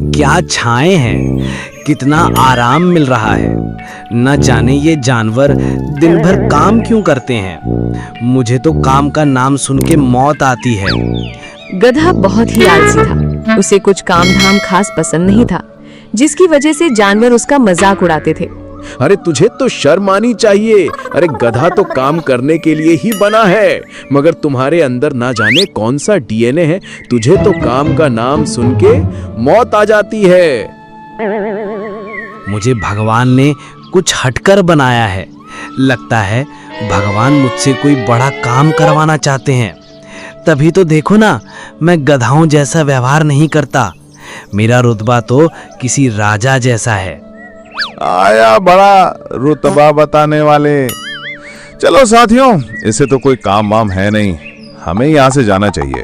क्या छाएं हैं, कितना आराम मिल रहा है। न जाने ये जानवर दिन भर काम क्यों करते हैं। मुझे तो काम का नाम सुन के मौत आती है। गधा बहुत ही आलसी था। उसे कुछ काम धाम खास पसंद नहीं था, जिसकी वजह से जानवर उसका मजाक उड़ाते थे। अरे तुझे तो शर्म आनी चाहिए। अरे गधा तो काम करने के लिए ही बना है, मगर तुम्हारे अंदर ना जाने कौन सा डीएनए है, तुझे तो काम का नाम सुन के मौत आ जाती है। मुझे भगवान ने कुछ हटकर बनाया है। लगता है भगवान मुझसे कोई बड़ा काम करवाना चाहते हैं। तभी तो देखो ना, मैं गधाओं जैसा व्यवहार नहीं करता। मेरा रुतबा तो किसी राजा जैसा है। आया बड़ा रुतबा बताने वाले। चलो साथियों, इसे तो कोई काम वाम है नहीं, हमें यहाँ से जाना चाहिए।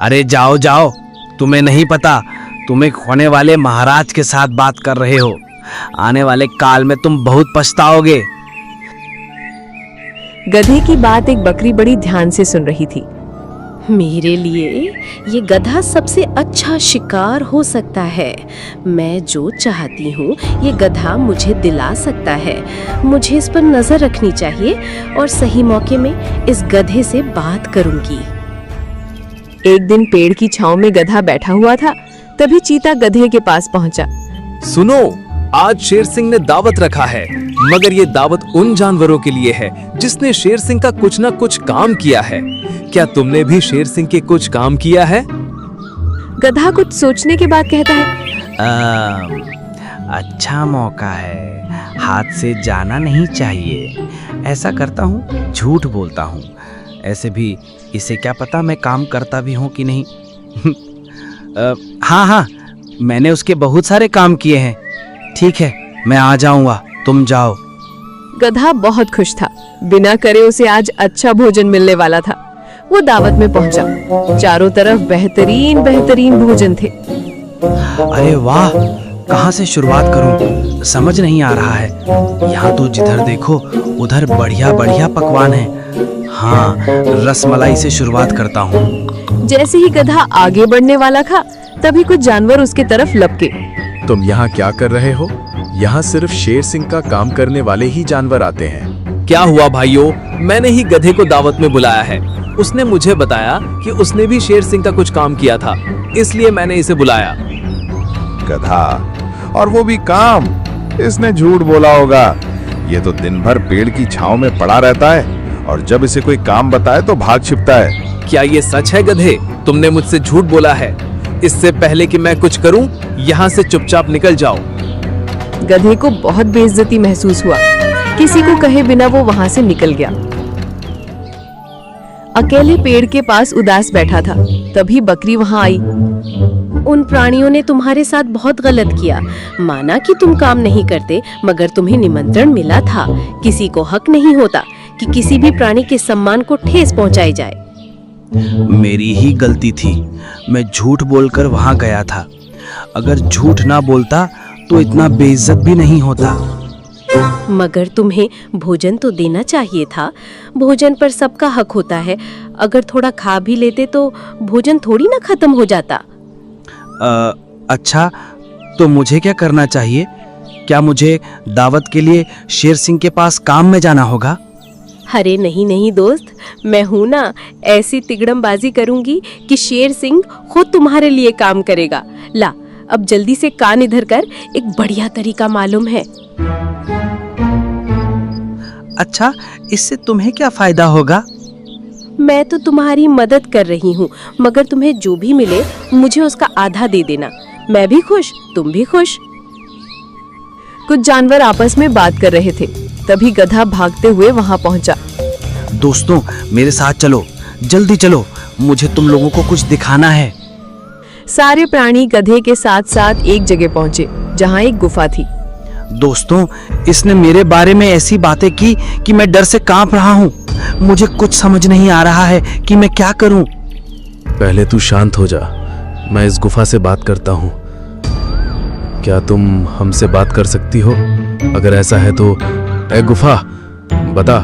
अरे जाओ जाओ, तुम्हें नहीं पता, तुम एक होने वाले महाराज के साथ बात कर रहे हो। आने वाले काल में तुम बहुत पछताओगे। गधे की बात एक बकरी बड़ी ध्यान से सुन रही थी। मेरे लिए ये गधा सबसे अच्छा शिकार हो सकता है। मैं जो चाहती हूँ ये गधा मुझे दिला सकता है। मुझे इस पर नजर रखनी चाहिए और सही मौके में इस गधे से बात करूंगी। एक दिन पेड़ की छांव में गधा बैठा हुआ था। तभी चीता गधे के पास पहुंचा। सुनो, आज शेर सिंह ने दावत रखा है, मगर ये दावत उन जानवरों के लिए है जिसने शेर सिंह का कुछ ना कुछ काम किया है। क्या तुमने भी शेर सिंह के कुछ काम किया है? गधा कुछ सोचने के बाद कहता है, अच्छा मौका है, हाथ से जाना नहीं चाहिए। ऐसा करता हूँ, झूठ बोलता हूँ। ऐसे भी इसे क्या पता मैं काम करता भी हूँ कि नहीं। हाँ, मैंने उसके बहुत सारे काम किए हैं। ठीक है, मैं आ जाऊंगा, तुम जाओ। गधा बहुत खुश था। बिना करे उसे आज अच्छा भोजन मिलने वाला था। वो दावत में पहुंचा। चारों तरफ बेहतरीन बेहतरीन भोजन थे। अरे वाह, कहाँ से शुरुआत करूं, समझ नहीं आ रहा है। यहाँ तो जिधर देखो उधर बढ़िया बढ़िया पकवान है। हाँ, रसमलाई से शुरुआत करता हूँ। जैसे ही गधा आगे बढ़ने वाला था, तभी कुछ जानवर उसके तरफ लपके। तुम यहाँ क्या कर रहे हो? यहाँ सिर्फ शेर सिंह का काम करने वाले ही जानवर आते हैं। क्या हुआ भाइयों? मैंने ही गधे को दावत में बुलाया है। उसने मुझे बताया कि उसने भी शेर सिंह का कुछ काम किया था, इसलिए मैंने इसे बुलाया। गधा, और वो भी काम? इसने झूठ बोला होगा। ये तो दिन भर पेड़ की छांव में पड़ा रहता है और जब इसे कोई काम बताए तो भाग छिपता है। क्या ये सच है गधे? तुमने मुझसे झूठ बोला है। इससे पहले कि मैं कुछ करूं, यहाँ से चुपचाप निकल जाओ। गधे को बहुत बेइज्जती महसूस हुआ। किसी को कहे बिना वो वहां से निकल गया। अकेले पेड़ के पास उदास बैठा था। तभी बकरी वहां आई। उन प्राणियों ने तुम्हारे साथ बहुत गलत किया। माना कि तुम काम नहीं करते, मगर तुम्हें निमंत्रण मिला था। किसी को हक नहीं होता कि किसी भी प्राणी के सम्मान को ठेस पहुंचाई जाए। मेरी ही गलती थी, मैं झूठ बोलकर वहां गया था। अगर झूठ ना बोलता तो इतना बेइज्जत भी नहीं होता। मगर तुम्हें भोजन तो देना चाहिए था। भोजन पर सबका हक होता है। अगर थोड़ा खा भी लेते तो भोजन थोड़ी ना खत्म हो जाता। अच्छा, तो मुझे क्या करना चाहिए? क्या मुझे दावत के लिए शेर सिंह के पास काम में जाना होगा? अरे नहीं नहीं दोस्त, मैं हूं ना। ऐसी तिगड़मबाजी करूंगी कि शेर सिंह खुद तुम्हारे लिए काम करेगा। ला, अब जल्दी से कान इधर कर, एक बढ़िया तरीका मालूम है। अच्छा, इससे तुम्हें क्या फायदा होगा? मैं तो तुम्हारी मदद कर रही हूँ, मगर तुम्हें जो भी मिले मुझे उसका आधा दे देना। मैं भी खुश, तुम भी खुश। कुछ जानवर आपस में बात कर रहे थे। तभी गधा भागते हुए वहां पहुंचा। दोस्तों, मेरे साथ चलो, जल्दी चलो, मुझे तुम लोगों को कुछ दिखाना है। सारे प्राणी गधे के साथ साथ एक जगह पहुंचे, जहां एक गुफा थी। दोस्तों, इसने मेरे बारे में ऐसी बातें की कि मैं डर से कांप रहा हूँ। मुझे कुछ समझ नहीं आ रहा है कि मैं क्या करूं। पहले तू शांत हो जा, मैं इस गुफा से बात करता हूँ। क्या तुम हमसे बात कर सकती हो? अगर ऐसा है तो ए गुफा, बता,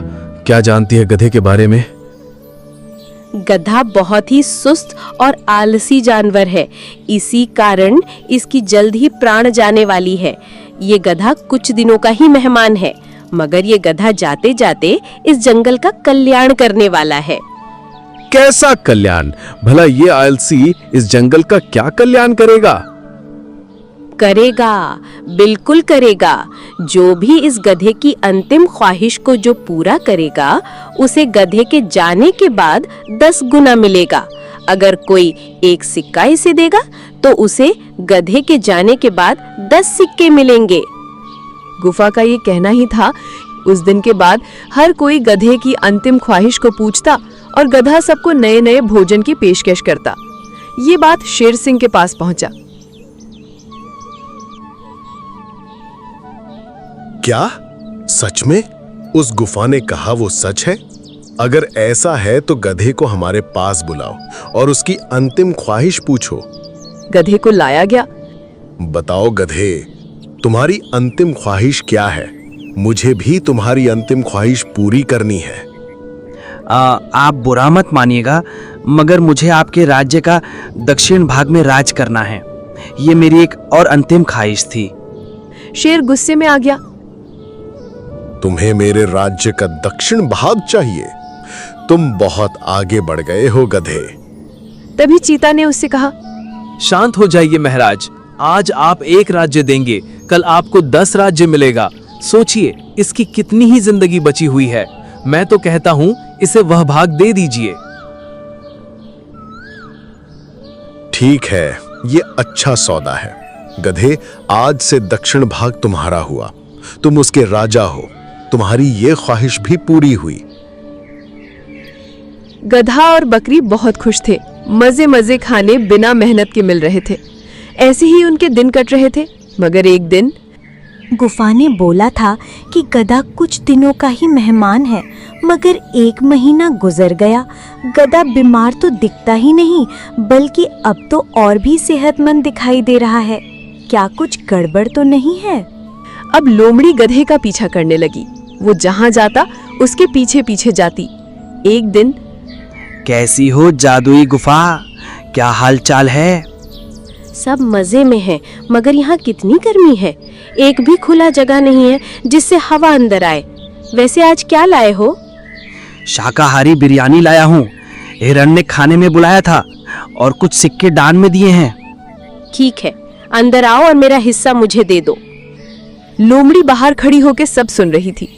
क्या जानती है गधे के बारे में? गधा बहुत ही सुस्त और आलसी जानवर है, इसी कारण इसकी जल्द ही प्राण जाने वाली है। ये गधा कुछ दिनों का ही मेहमान है, मगर ये गधा जाते जाते इस जंगल का कल्याण करने वाला है। कैसा कल्याण? भला ये आलसी इस जंगल का क्या कल्याण करेगा? करेगा, बिल्कुल करेगा। जो भी इस गधे की अंतिम ख्वाहिश को जो पूरा करेगा, उसे गधे के जाने के बाद 10 गुना मिलेगा। अगर कोई 1 सिक्का इसे देगा तो उसे गधे के जाने के बाद 10 सिक्के मिलेंगे। गुफा का ये कहना ही था। उस दिन के बाद हर कोई गधे की अंतिम ख्वाहिश को पूछता और गधा सबको नए नए भोजन की पेशकश करता। ये बात शेर सिंह के पास पहुंचा। क्या सच में उस गुफा ने कहा वो सच है? अगर ऐसा है तो गधे को हमारे पास बुलाओ और उसकी अंतिम ख्वाहिश पूछो। गधे को लाया गया। बताओ गधे, तुम्हारी अंतिम ख्वाहिश क्या है? मुझे भी तुम्हारी अंतिम ख्वाहिश पूरी करनी है। आप बुरा मत मानिएगा, मगर मुझे आपके राज्य का दक्षिण भाग में राज करना है। ये मेरी एक और अंतिम ख्वाहिश थी। शेर गुस्से में आ गया। तुम्हें मेरे राज्य का दक्षिण भाग चाहिए? तुम बहुत आगे बढ़ गए हो गधे। तभी चीता ने उससे कहा, शांत हो जाइए महाराज, आज आप 1 राज्य देंगे, कल आपको 10 राज्य मिलेगा। सोचिए इसकी कितनी ही जिंदगी बची हुई है। मैं तो कहता हूँ इसे वह भाग दे दीजिए। ठीक है, ये अच्छा सौदा है। गधे, आज से दक्षिण भाग तुम्हारा हुआ। तुम उसके राजा हो। तुम्हारी ये ख्वाहिश भी पूरी हुई। गधा और बकरी बहुत खुश थे। मजे मजे खाने बिना मेहनत के मिल रहे थे। ऐसे ही उनके दिन कट रहे थे। मगर एक दिन गुफा ने बोला था कि गधा कुछ दिनों का ही मेहमान है, मगर 1 महीना गुजर गया। गधा बीमार तो दिखता ही नहीं, बल्कि अब तो और भी सेहतमंद दिखाई दे रहा है। क्या कुछ गड़बड़ तो नहीं है? अब लोमड़ी गधे का पीछा करने लगी। वो जहां जाता उसके पीछे पीछे जाती। एक दिन, कैसी हो जादुई गुफा, क्या हाल चाल है? सब मजे में है, मगर यहाँ कितनी गर्मी है। एक भी खुला जगह नहीं है जिससे हवा अंदर आए। वैसे आज क्या लाए हो? शाकाहारी बिरयानी लाया हूँ। हिरण ने खाने में बुलाया था और कुछ सिक्के दान में दिए हैं। ठीक है, अंदर आओ और मेरा हिस्सा मुझे दे दो। लोमड़ी बाहर खड़ी होकर सब सुन रही थी।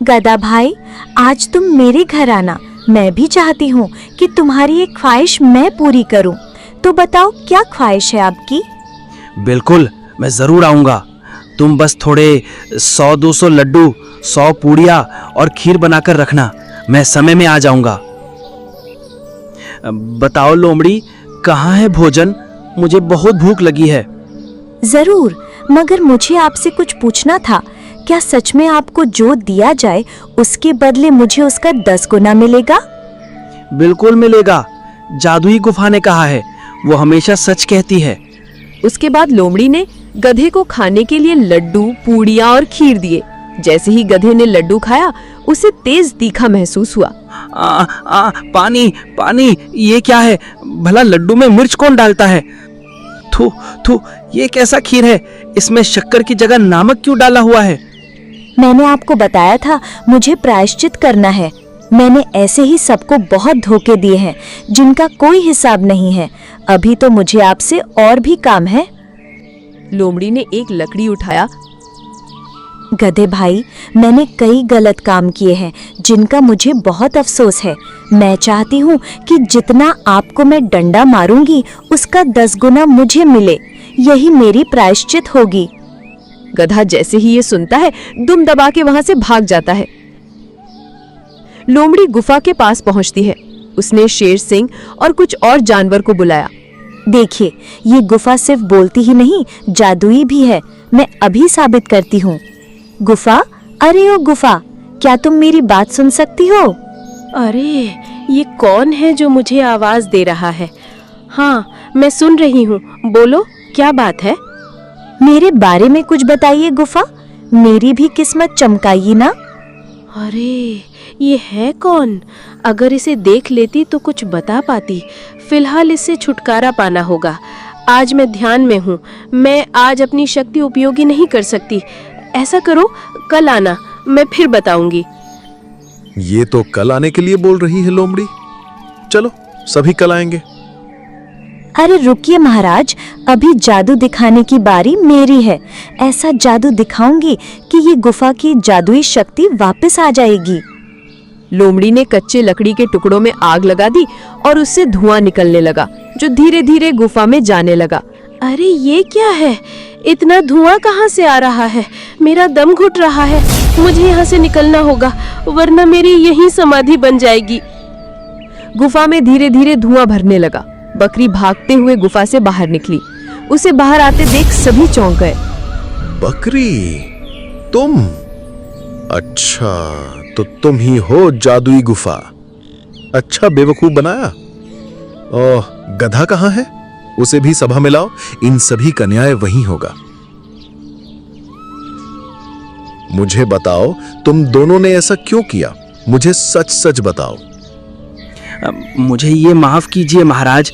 गधा भाई, आज तुम मेरे घर आना। मैं भी चाहती हूँ कि तुम्हारी एक ख्वाहिश मैं पूरी करूँ। तो बताओ, क्या ख्वाहिश है आपकी? बिल्कुल, मैं जरूर आऊंगा। तुम बस थोड़े 100-200 लड्डू, 100 पूड़ियाँ और खीर बनाकर रखना। मैं समय में आ जाऊंगा। बताओ लोमड़ी, कहाँ है भोजन? मुझे बहुत भूख लगी है। जरूर, मगर मुझे आपसे कुछ पूछना था। क्या सच में आपको जो दिया जाए उसके बदले मुझे उसका 10 गुना मिलेगा? बिल्कुल मिलेगा। जादुई गुफा ने कहा है, वो हमेशा सच कहती है। उसके बाद लोमड़ी ने गधे को खाने के लिए लड्डू, पूड़ियाँ और खीर दिए। जैसे ही गधे ने लड्डू खाया, उसे तेज तीखा महसूस हुआ। पानी पानी, ये क्या है? भला लड्डू में मिर्च कौन डालता है? थू थू, ये कैसा खीर है? इसमें शक्कर की जगह नमक क्यों डाला हुआ है? मैंने आपको बताया था, मुझे प्रायश्चित करना है। मैंने ऐसे ही सबको बहुत धोखे दिए हैं जिनका कोई हिसाब नहीं है। अभी तो मुझे आपसे और भी काम है। लोमड़ी ने एक लकड़ी उठाया। गधे भाई, मैंने कई गलत काम किए हैं जिनका मुझे बहुत अफसोस है। मैं चाहती हूँ कि जितना आपको मैं डंडा मारूंगी उसका 10 गुना मुझे मिले। यही मेरी प्रायश्चित होगी। गधा जैसे ही ये सुनता है, दुम दबा के वहां से भाग जाता है। लोमड़ी गुफा के पास पहुंचती है। उसने शेर सिंह और कुछ और जानवर को बुलाया। देखिए, ये गुफा सिर्फ बोलती ही नहीं, जादुई भी है। मैं अभी साबित करती हूँ। गुफा, अरे ओ गुफा, क्या तुम मेरी बात सुन सकती हो? अरे, ये कौन है जो मुझे आवाज दे रहा है? हाँ, मैं सुन रही हूँ। बोलो, क्या बात है? मेरे बारे में कुछ बताइए गुफा, मेरी भी किस्मत चमकाइए ना। अरे ये है कौन? अगर इसे देख लेती तो कुछ बता पाती। फिलहाल इससे छुटकारा पाना होगा। आज मैं ध्यान में हूँ, मैं आज अपनी शक्ति उपयोगी नहीं कर सकती। ऐसा करो, कल आना, मैं फिर बताऊंगी। ये तो कल आने के लिए बोल रही है लोमड़ी। चलो सभी कल आएंगे। अरे रुकिए महाराज, अभी जादू दिखाने की बारी मेरी है। ऐसा जादू दिखाऊंगी कि ये गुफा की जादुई शक्ति वापस आ जाएगी। लोमड़ी ने कच्चे लकड़ी के टुकड़ों में आग लगा दी और उससे धुआं निकलने लगा, जो धीरे धीरे गुफा में जाने लगा। अरे ये क्या है? इतना धुआं कहाँ से आ रहा है? मेरा दम घुट रहा है। मुझे यहाँ से निकलना होगा, वरना मेरी यहीं समाधि बन जाएगी। गुफा में धीरे धीरे धुआं भरने लगा। बकरी भागते हुए गुफा से बाहर निकली। उसे बाहर आते देख सभी चौंक गए। बकरी, तुम? अच्छा, तो तुम ही हो जादुई गुफा। अच्छा बेवकूफ बनाया। ओह, गधा कहाँ है? उसे भी सभा में लाओ। इन सभी का न्याय वहीं होगा। मुझे बताओ, तुम दोनों ने ऐसा क्यों किया? मुझे सच सच बताओ। मुझे ये माफ कीजिए महाराज,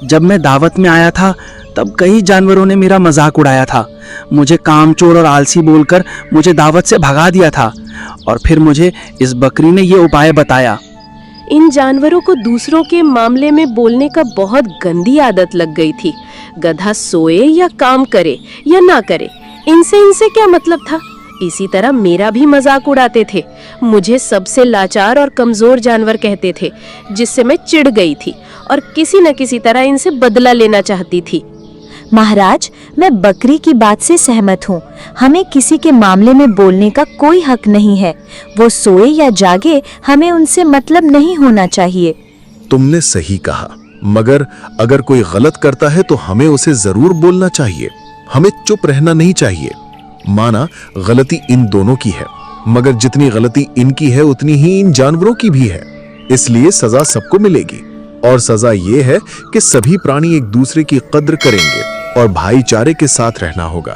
जब मैं दावत में आया था तब कई जानवरों ने मेरा मजाक उड़ाया था। मुझे कामचोर और आलसी बोलकर मुझे दावत से भगा दिया था, और फिर मुझे इस बकरी ने ये उपाय बताया। इन जानवरों को दूसरों के मामले में बोलने का बहुत गंदी आदत लग गई थी। गधा सोए या काम करे या ना करे, इनसे क्या मतलब था? इसी तरह मेरा भी मजाक उड़ाते थे। मुझे सबसे लाचार और कमजोर जानवर कहते थे, जिससे मैं चिढ़ गई थी और किसी न किसी तरह इनसे बदला लेना चाहती थी। महाराज, मैं बकरी की बात से सहमत हूँ। हमें किसी के मामले में बोलने का कोई हक नहीं है। वो सोए या जागे, हमें उनसे मतलब नहीं होना चाहिए। तुमने सही कहा, मगर अगर कोई गलत करता है तो हमें उसे जरूर बोलना चाहिए। हमें चुप रहना नहीं चाहिए। माना गलती इन दोनों की है, मगर जितनी गलती इनकी है उतनी ही इन जानवरों की भी है। इसलिए सजा सबको मिलेगी, और सजा ये है कि सभी प्राणी एक दूसरे की कद्र करेंगे और भाईचारे के साथ रहना होगा।